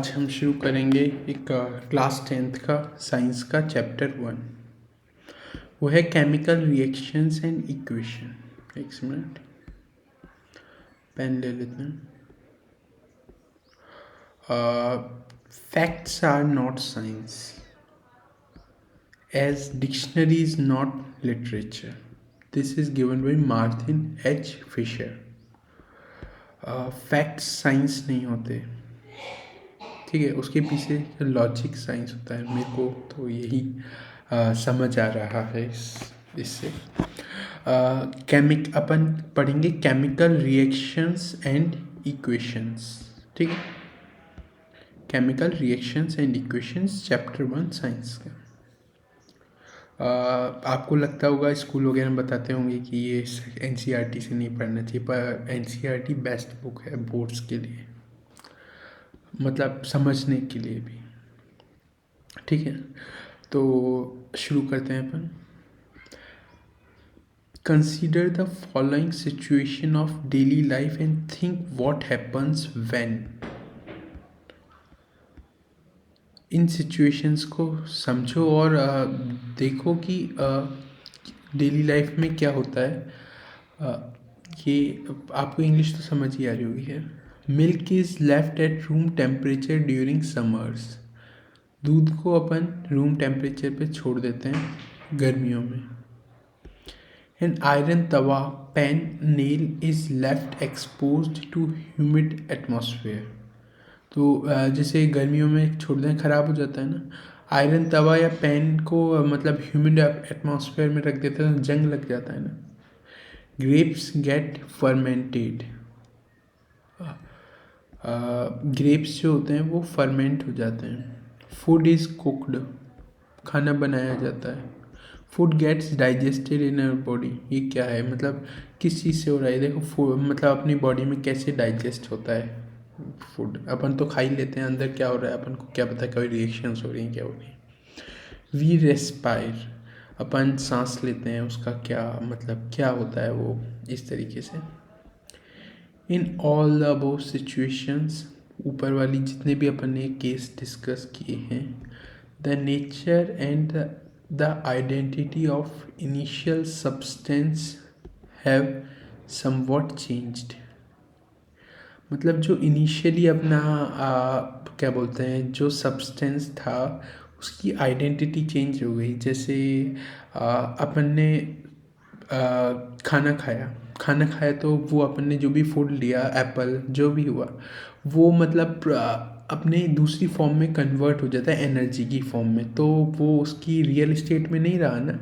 आज हम शुरू करेंगे एक क्लास 10th का साइंस का चैप्टर 1। वो है केमिकल रिएक्शंस एंड इक्वेशन। एक मिनट पेन ले लेते हैं। Facts are not science as dictionary is not literature. This is given by Martin H Fisher. Facts science नहीं होते, ठीक है। उसके पीछे लॉजिक साइंस होता है। मेरे को तो यही समझ आ रहा है इससे। अपन पढ़ेंगे केमिकल रिएक्शंस एंड इक्वेशंस, ठीक है। Chemical reactions and equations chapter 1 science का। आपको लगता होगा स्कूल वगैरह में बताते होंगे कि ये एनसीईआरटी से नहीं पढ़ना चाहिए, पर एनसीईआरटी बेस्ट बुक है बोर्ड्स के लिए, मतलब समझने के लिए भी, ठीक है। तो शुरू करते हैं अपन। Consider the following situation of daily life and think what happens when. इन सिचुएशंस को समझो और देखो कि डेली लाइफ में क्या होता है। ये आपको इंग्लिश तो समझ ही आ रही होगी है। Milk is left at room temperature during summers. दूध को अपन रूम टेम्परेचर पे छोड़ देते हैं गर्मियों में। An iron tawa pan nail is left exposed to humid atmosphere. तो जैसे गर्मियों में छोड़ दें ख़राब हो जाता है ना। आयरन तवा या पैन को मतलब ह्यूमिड एटमॉस्फेयर में रख देते हैं तो जंग लग जाता है ना। Grapes gate fermented. ग्रेप्स जो होते हैं वो फर्मेंट हो जाते हैं। फूड इज़ कुकड, खाना बनाया जाता है। Food gets digested in our body. ये क्या है, मतलब किस चीज़ से हो रहा है। देखो फूड मतलब अपनी बॉडी में कैसे डाइजेस्ट होता है फूड। अपन तो खा ही लेते हैं, अंदर क्या हो रहा है अपन को क्या पता, कोई रिएक्शंस हो रही हैं क्या हो रही हैं। वी रेस्पायर, अपन सांस लेते हैं, उसका क्या मतलब क्या होता है वो, इस तरीके से। In all the above situations, ऊपर वाली जितने भी अपन ने केस डिस्कस किए हैं, the nature and the identity of initial substance have somewhat changed. मतलब जो इनिशियली अपना क्या बोलते हैं जो सब्सटेंस था उसकी आइडेंटिटी चेंज हो गई। जैसे अपन ने खाना खाया तो वो अपन ने जो भी फूड लिया, एप्पल जो भी हुआ, वो मतलब अपने दूसरी फॉर्म में कन्वर्ट हो जाता है एनर्जी की फॉर्म में। तो वो उसकी रियल स्टेट में नहीं रहा ना।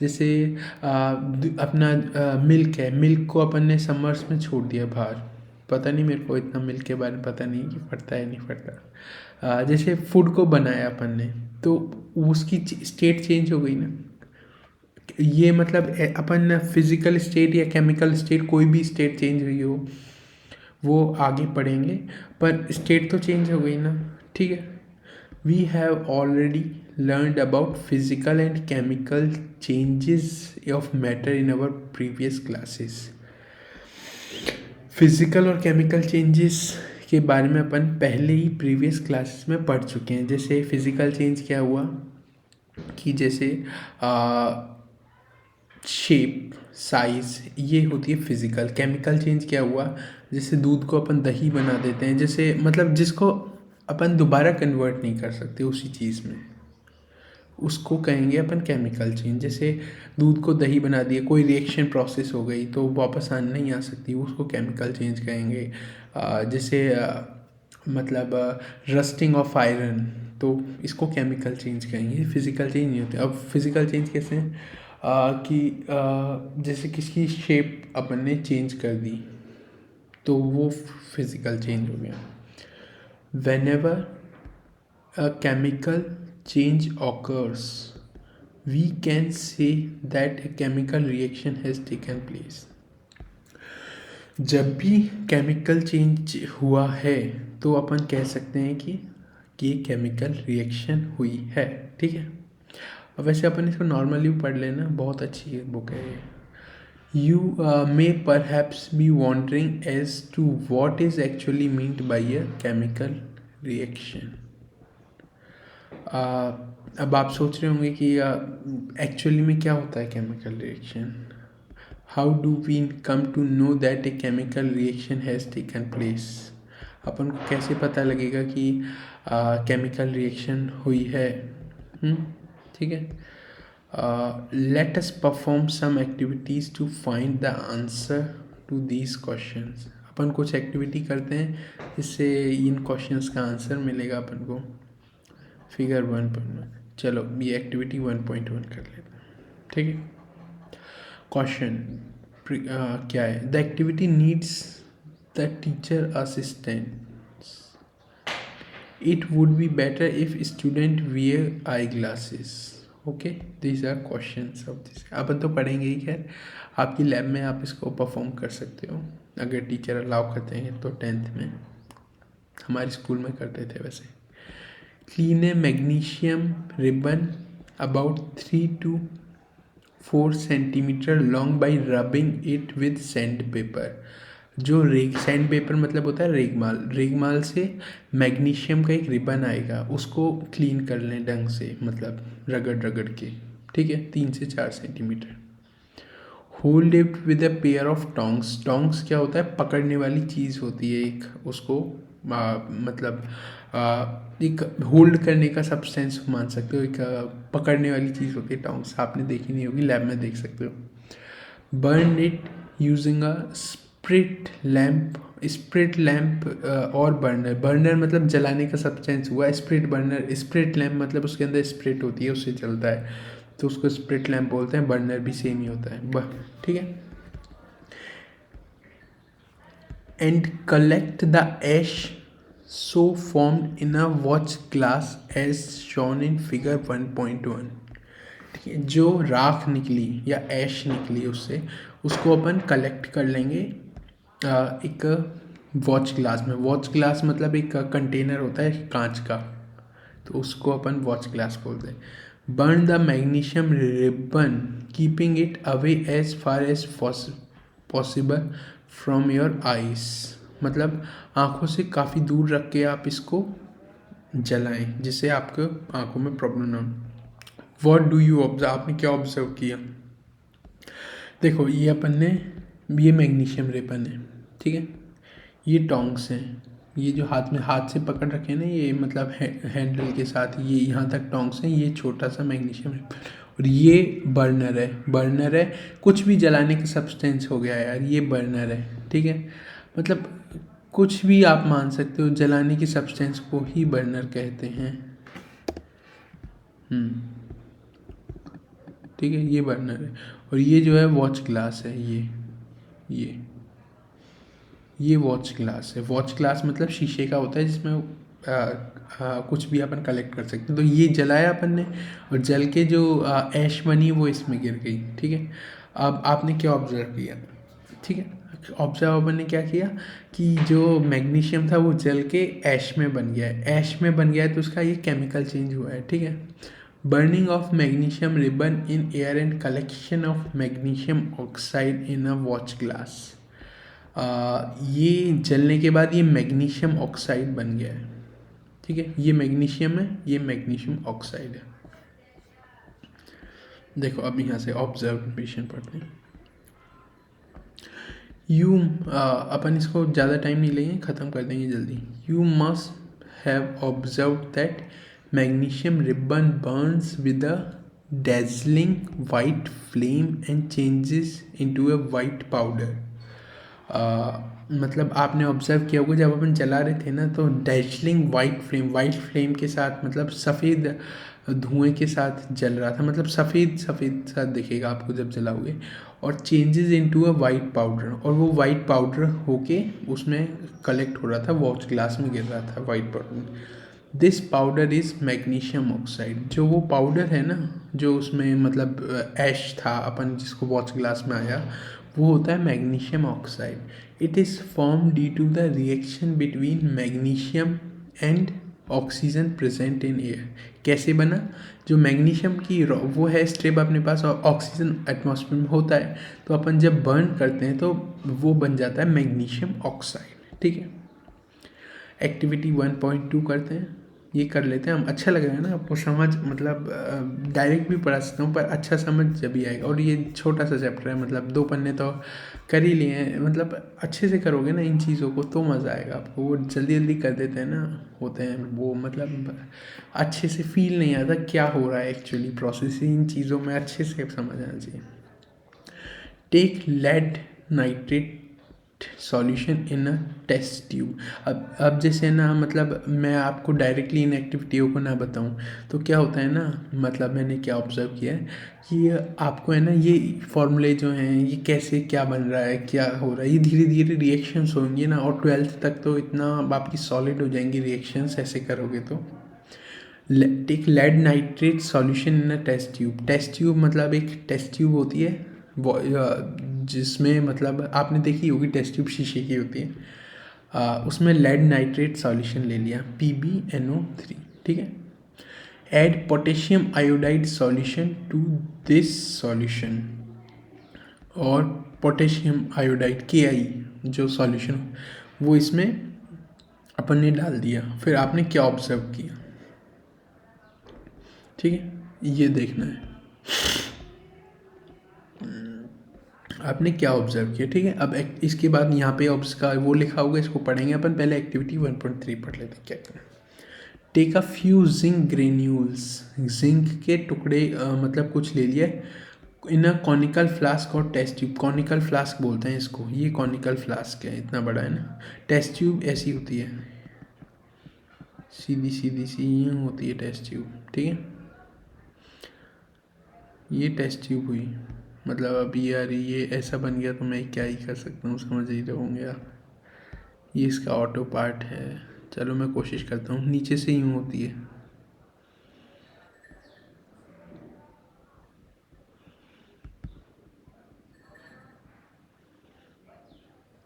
जैसे अपना मिल्क है, मिल्क को अपन ने समर्स में छोड़ दिया बाहर। पता नहीं, मेरे को इतना मिल्क के बारे में पता नहीं कि पड़ता है नहीं पड़ता। जैसे फूड को बनाया अपन ने तो उसकी स्टेट चेंज हो गई ना। ये मतलब अपन फिजिकल स्टेट या केमिकल स्टेट, कोई भी स्टेट चेंज हुई हो वो आगे पढ़ेंगे, पर स्टेट तो चेंज हो गई ना, ठीक है। We have already learned about physical and chemical changes of matter in our previous classes। Physical और केमिकल चेंजेस के बारे में अपन पहले ही प्रीवियस क्लासेस में पढ़ चुके हैं। जैसे फिज़िकल चेंज क्या हुआ कि जैसे शेप साइज़ ये होती है फिज़िकल। केमिकल चेंज क्या हुआ, जैसे दूध को अपन दही बना देते हैं, जैसे मतलब जिसको अपन दोबारा कन्वर्ट नहीं कर सकते उसी चीज़ में, उसको कहेंगे अपन केमिकल चेंज। जैसे दूध को दही बना दिया, कोई रिएक्शन प्रोसेस हो गई तो वापस नहीं आ सकती, उसको केमिकल चेंज कहेंगे। जैसे मतलब रस्टिंग ऑफ आयरन, तो इसको केमिकल चेंज कहेंगे, फिज़िकल चेंज नहीं होते। अब फिज़िकल चेंज कैसे हैं कि जैसे किसी शेप अपन ने चेंज कर दी तो वो फिज़िकल चेंज हो गया। Whenever a chemical change occurs, we can say that a chemical reaction has taken place। जब भी केमिकल चेंज हुआ है तो अपन कह सकते हैं कि ये केमिकल रिएक्शन हुई है, ठीक है। अब वैसे अपन इसको नॉर्मली पढ़ लेना, बहुत अच्छी बुक है ये। You may perhaps be wondering as to what is actually meant by a chemical reaction. अब आप सोच रहे होंगे कि एक्चुअली में क्या होता है chemical reaction. How do we come to know that a chemical reaction has taken place. अपन को कैसे पता लगेगा कि केमिकल रिएक्शन हुई है। ठीक है। Let us perform some activities to find the answer to these questions. अपन कुछ एक्टिविटी करते हैं जिससे इन क्वेश्चंस का आंसर मिलेगा अपन को। फिगर 1.1, चलो ये एक्टिविटी 1.1 कर लेते हैं। ठीक है। क्वेश्चन क्या है। The activity needs the teacher assistant. It would be better if student wear eye glasses. Okay, these are questions of this. अपन तो पढ़ेंगे ही, खैर आपकी लैब में आप इसको परफॉर्म कर सकते हो अगर टीचर अलाउ करते हैं तो। 10th में हमारे स्कूल में करते थे वैसे। Clean A magnesium ribbon about 3 to 4 centimetre long by rubbing it with sand paper. जो सैंड पेपर मतलब होता है रेगमाल। रेगमाल से मैग्नीशियम का एक रिबन आएगा, उसको क्लीन कर लें ढंग से, मतलब रगड़ रगड़ के। ठीक है, 3 से 4 centimetre. Hold it with a pair of tongs. Tongs क्या होता है, पकड़ने वाली चीज़ होती है एक, उसको एक होल्ड करने का सब्सटेंस मान सकते हो। एक पकड़ने वाली चीज़ होती है टोंग्स, आपने देखी नहीं होगी, लैब में देख सकते हो। Burn it using a spirit lamp. Spirit lamp और बर्नर। बर्नर मतलब जलाने का सब्सटेंस हुआ, स्प्रिट बर्नर। स्प्रिट लैम्प मतलब उसके अंदर स्प्रिट होती है, उससे चलता है, तो उसको स्प्रिट लैम्प बोलते हैं। बर्नर भी सेम ही होता है। ठीक है। And collect the ash so formed in a watch glass as shown in figure 1.1। ठीक है, जो राख निकली या ऐश निकली उससे, उसको अपन कलेक्ट कर लेंगे एक वॉच ग्लास में। वॉच ग्लास मतलब एक कंटेनर होता है कांच का, तो उसको अपन वॉच ग्लास बोलते हैं। Burn the magnesium ribbon keeping it away as far as possible from your eyes. मतलब आँखों से काफ़ी दूर रख के आप इसको जलाएं, जिससे आपको आँखों में प्रॉब्लम ना हो। वॉट डू यू ऑब्जर्व, आपने क्या ऑब्जर्व किया। देखो ये अपन ने, ये मैग्नीशियम रिबन है, ठीक है, ये टोंग्स हैं, ये जो हाथ से पकड़ रखे हैं ना, ये मतलब हैंडल के साथ ये यहाँ तक टोंग्स हैं, ये छोटा सा मैग्नीशियम रिबन, और ये बर्नर है। बर्नर है, कुछ भी जलाने का सब्सटेंस हो गया यार, ये बर्नर है। ठीक है, मतलब कुछ भी आप मान सकते हो, जलाने की सब्सटेंस को ही बर्नर कहते हैं। ठीक है, ये बर्नर है, और ये जो है वॉच ग्लास है। ये वॉच ग्लास है। वॉच ग्लास मतलब शीशे का होता है, जिसमें कुछ भी अपन कलेक्ट कर सकते हैं। तो ये जलाया अपन ने, और जल के जो ऐश बनी वो इसमें गिर गई। ठीक है, अब आपने क्या ऑब्जर्व किया। ठीक है, ऑब्जर्व अपन ने क्या किया कि जो मैग्नीशियम था वो जल के ऐश में बन गया है। ऐश में बन गया है तो उसका ये केमिकल चेंज हुआ है। ठीक है, burning of magnesium ribbon in air and collection of magnesium oxide in a watch glass. ये जलने के बाद ये मैग्नीशियम ऑक्साइड बन गया है। ठीक है, ये मैग्नीशियम है, ये मैग्नीशियम ऑक्साइड है। देखो अब यहाँ से ऑब्जर्वेशन पढ़ते हैं। अपन इसको ज़्यादा टाइम नहीं लेंगे, ख़त्म कर देंगे जल्दी। You must have observe that magnesium ribbon Burns with a dazzling white flame and changes into a white powder। मतलब आपने ऑब्जर्व किया होगा, जब अपन जला रहे थे ना, तो डैजलिंग वाइट फ्लेम के साथ, मतलब सफ़ेद धुएं के साथ जल रहा था, मतलब सफ़ेद सा दिखेगा आपको जब जलाओगे, और changes into a white powder, और वो वाइट पाउडर होके उसमें कलेक्ट हो रहा था, वॉच ग्लास में गिर रहा था white powder. This powder is magnesium oxide. जो वो पाउडर है ना, जो उसमें मतलब ऐश था अपन जिसको वॉच ग्लास में आया, वो होता है magnesium oxide. It is form due to the reaction between magnesium and oxygen present in air. कैसे बना, जो मैग्नीशियम की वो है स्ट्रिप अपने पास, और ऑक्सीजन एटमॉस्फेयर में होता है, तो अपन जब बर्न करते हैं तो वो बन जाता है मैग्नीशियम ऑक्साइड। ठीक है, एक्टिविटी 1.2 करते हैं, ये कर लेते हैं हम। अच्छा लग रहा है ना आपको? समझ मतलब डायरेक्ट भी पढ़ा सकता हूँ पर अच्छा समझ जब भी आएगा। और ये छोटा सा चैप्टर है, मतलब 2 पन्ने तो कर ही लिए हैं। मतलब अच्छे से करोगे ना इन चीज़ों को तो मज़ा आएगा आपको। वो जल्दी जल्दी कर देते हैं ना, होते हैं वो, मतलब अच्छे से फील नहीं आता क्या हो रहा है एक्चुअली प्रोसेस, इन चीज़ों में अच्छे से समझ आना चाहिए। Take lead nitrate solution in a test tube. अब जैसे ना, मतलब मैं आपको डायरेक्टली इन एक्टिविटियों को ना बताऊं तो क्या होता है ना, मतलब मैंने क्या ऑब्जर्व किया है कि आपको है ना ये फॉर्मूले जो हैं ये कैसे क्या बन रहा है क्या हो रहा है, ये धीरे धीरे रिएक्शंस होंगी ना, और 12th तक तो इतना आपकी सॉलिड हो जाएंगी रिएक्शंस ऐसे करोगे तो। Take lead nitrate solution in a test tube. Test tube मतलब एक टेस्ट ट्यूब होती है वो जिसमें मतलब आपने देखी होगी टेस्ट ट्यूब शीशे की होती है। उसमें लेड नाइट्रेट सॉल्यूशन ले लिया PbNO3, ठीक है। Add potassium iodide solution to this solution, और पोटेशियम आयोडाइड KI जो सॉल्यूशन वो इसमें अपन ने डाल दिया। फिर आपने क्या ऑब्जर्व किया, ठीक है, ये देखना है आपने क्या ऑब्जर्व किया, ठीक है। अब इसके बाद यहाँ पे ऑब्स का वो लिखा होगा, इसको पढ़ेंगे अपन। पहले एक्टिविटी 1.3 पढ़ लेते हैं क्या करें। Take a few zinc granules, zinc के टुकड़े मतलब कुछ ले लिए इन अ कॉनिकल फ्लास्क और टेस्ट ट्यूब। कॉनिकल फ्लास्क बोलते हैं इसको, ये कॉनिकल फ्लास्क है, इतना बड़ा है ना। टेस्ट ट्यूब ऐसी होती है, सीधी सीधी सी यूँ होती है टेस्ट ट्यूब, ठीक है। ये टेस्ट ट्यूब हुई, मतलब अभी यार ये ऐसा बन गया तो मैं क्या ही कर सकता हूँ, समझ ही रहे होंगे आप। ये इसका ऑटो पार्ट है, चलो मैं कोशिश करता हूँ। नीचे से यूँ होती है,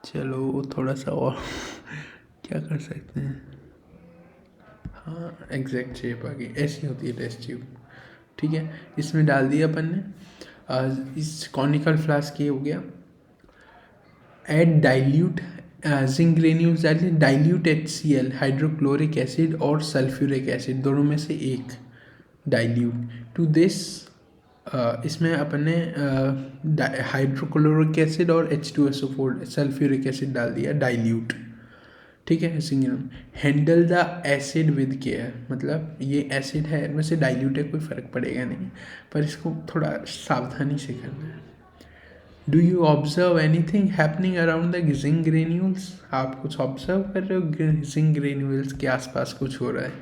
चलो थोड़ा सा और क्या कर सकते हैं। हाँ एग्जैक्ट शेप आ गई, ऐसी होती है टेस्ट ट्यूब, ठीक है। इसमें डाल दिया अपन ने इस कॉनिकल फ्लास्क, ये हो गया। ऐड डाइल्यूट जिंक ग्रेन्यूल्स डालिए, डाइल्यूट HCl हाइड्रोक्लोरिक एसिड और सल्फ्यूरिक एसिड दोनों में से एक डाइल्यूट टू दिस। इसमें अपन ने हाइड्रोक्लोरिक एसिड और H2SO4 सल्फ्यूरिक एसिड डाल दिया डाइल्यूट, ठीक है। Single handle the acid with care, मतलब ये एसिड है वैसे डाइल्यूट है कोई फ़र्क पड़ेगा नहीं, पर इसको थोड़ा सावधानी से करना है। Do you observe any thing happening around the zinc granules. आप कुछ ऑब्जर्व कर रहे हो जिंक ग्रेन्यूल्स के आसपास कुछ हो रहा है।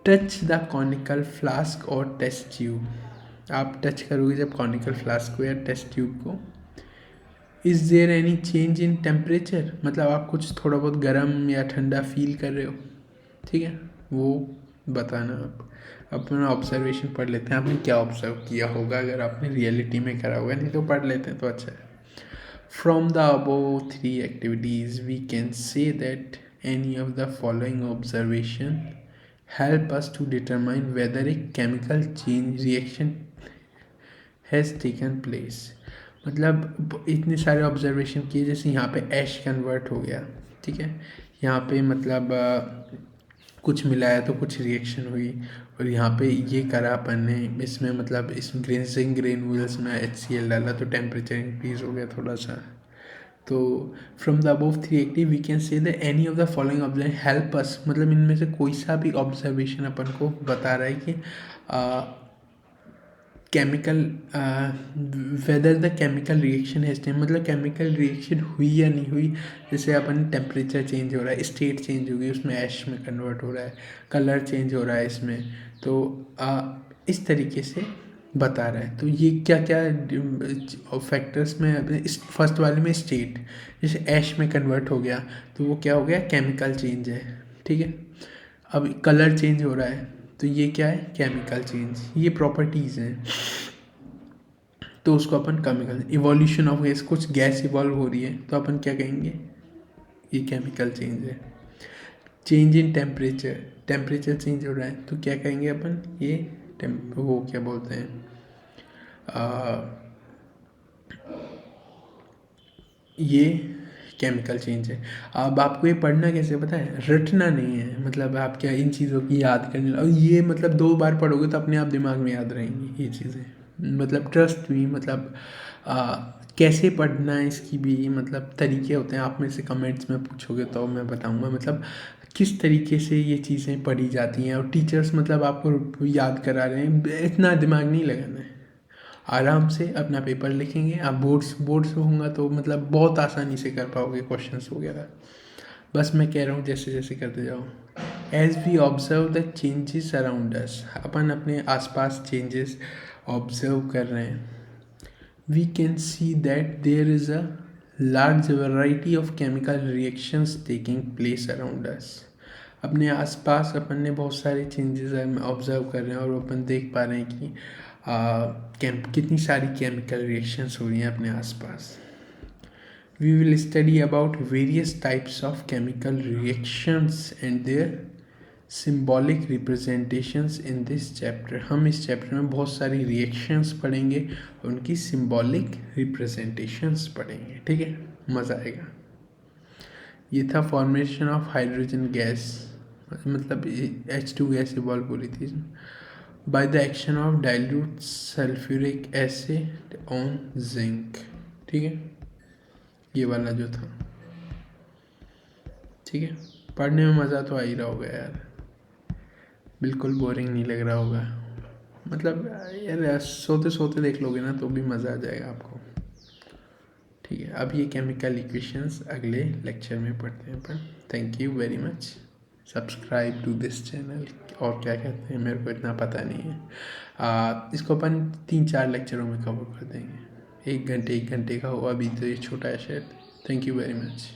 टच द कॉनिकल फ्लास्क और टेस्ट ट्यूब, आप टच करोगे जब कॉनिकल फ्लास्क को या टेस्ट ट्यूब को। Is there any change in temperature, मतलब आप कुछ थोड़ा बहुत गर्म या ठंडा फील कर रहे हो, ठीक है, वो बताना आप। अपना ऑब्जर्वेशन पढ़ लेते हैं, आपने क्या ऑब्जर्व किया होगा, अगर आपने रियलिटी में करा होगा, नहीं तो पढ़ लेते हैं तो अच्छा है। From the above 3 activities we can say that any of the following observation help us to determine whether a chemical change reaction has taken place। मतलब इतने सारे ऑब्जर्वेशन किए, जैसे यहाँ पे ऐश कन्वर्ट हो गया, ठीक है। यहाँ पे मतलब कुछ मिलाया तो कुछ रिएक्शन हुई, और यहाँ पे ये करा अपन ने, इसमें मतलब इस जिंक ग्रेन्यूल्स में HCl डाला तो टेम्परेचर इंक्रीज हो गया थोड़ा सा। तो from the above 3 active we can say that any of the following observe help us, मतलब इनमें से कोई सा भी ऑब्जर्वेशन अपन को बता रहा है कि chemical whether the chemical reaction has taken, मतलब केमिकल रिएक्शन हुई या नहीं हुई। जैसे अपन टेम्परेचर चेंज हो रहा है, स्टेट चेंज हो गई, उसमें ऐश में कन्वर्ट हो रहा है, कलर चेंज हो रहा है इसमें, तो इस तरीके से बता रहा है। तो ये क्या क्या फैक्टर्स में अपने इस फर्स्ट वाले में स्टेट, जैसे ऐश में कन्वर्ट हो गया तो वो क्या हो गया, केमिकल चेंज है, ठीक है। अब कलर चेंज हो रहा है तो ये क्या है, केमिकल चेंज, ये प्रॉपर्टीज़ हैं। तो उसको अपन केमिकल इवोल्यूशन ऑफ गैस, कुछ गैस इवॉल्व हो रही है तो अपन क्या कहेंगे, ये केमिकल चेंज है। Change in temperature, temperature change हो रहा है तो क्या कहेंगे अपन, ये वो क्या बोलते हैं, ये केमिकल चेंज है। अब आपको ये पढ़ना कैसे पता है, रटना नहीं है, मतलब आप क्या इन चीज़ों की याद करने और ये मतलब 2 बार पढ़ोगे तो अपने आप दिमाग में याद रहेंगी ये चीज़ें, मतलब ट्रस्ट मी, मतलब कैसे पढ़ना है इसकी भी मतलब तरीके होते हैं। आप में से कमेंट्स में पूछोगे तो मैं बताऊंगा मतलब किस तरीके से ये चीज़ें पढ़ी जाती हैं, और टीचर्स मतलब आपको याद करा रहे हैं, इतना दिमाग नहीं लगाना है। आराम से अपना पेपर लिखेंगे आप, बोर्ड्स होगा तो मतलब बहुत आसानी से कर पाओगे क्वेश्चंस वगैरह। बस मैं कह रहा हूँ जैसे जैसे करते जाओ। As we observe the changes around us, अपन अपने आसपास चेंजेस ऑब्जर्व कर रहे हैं, we can see that there is a large variety of chemical reactions taking place around us। अपने आसपास अपन ने बहुत सारे चेंजेस ऑब्जर्व कर रहे हैं और अपन देख पा रहे हैं कि कितनी सारी केमिकल रिएक्शंस हो रही हैं अपने आसपास। We will study about various types of chemical reactions and their symbolic representations in this chapter. हम इस चैप्टर में बहुत सारी रिएक्शंस पढ़ेंगे और उनकी सिम्बॉलिक रिप्रेजेंटेशंस पढ़ेंगे, ठीक है, मज़ा आएगा। ये था फॉर्मेशन ऑफ हाइड्रोजन गैस, मतलब H2 गैस इवॉल्व हो रही थी by the action of dilute sulphuric acid on zinc, ठीक है, ये वाला जो था, ठीक है। पढ़ने में मज़ा तो आ ही रहा होगा यार, बिल्कुल बोरिंग नहीं लग रहा होगा, मतलब यार सोते सोते देख लोगे ना तो भी मज़ा आ जाएगा आपको, ठीक है। अब ये केमिकल इक्वेशंस अगले लेक्चर में पढ़ते हैं अपन। Thank you very much, subscribe to this channel, और क्या कहते हैं मेरे को इतना पता नहीं है। इसको अपन 3-4 लेक्चरों में कवर कर देंगे, 1 घंटे का हो, अभी तो ये छोटा है शायद। Thank you very much.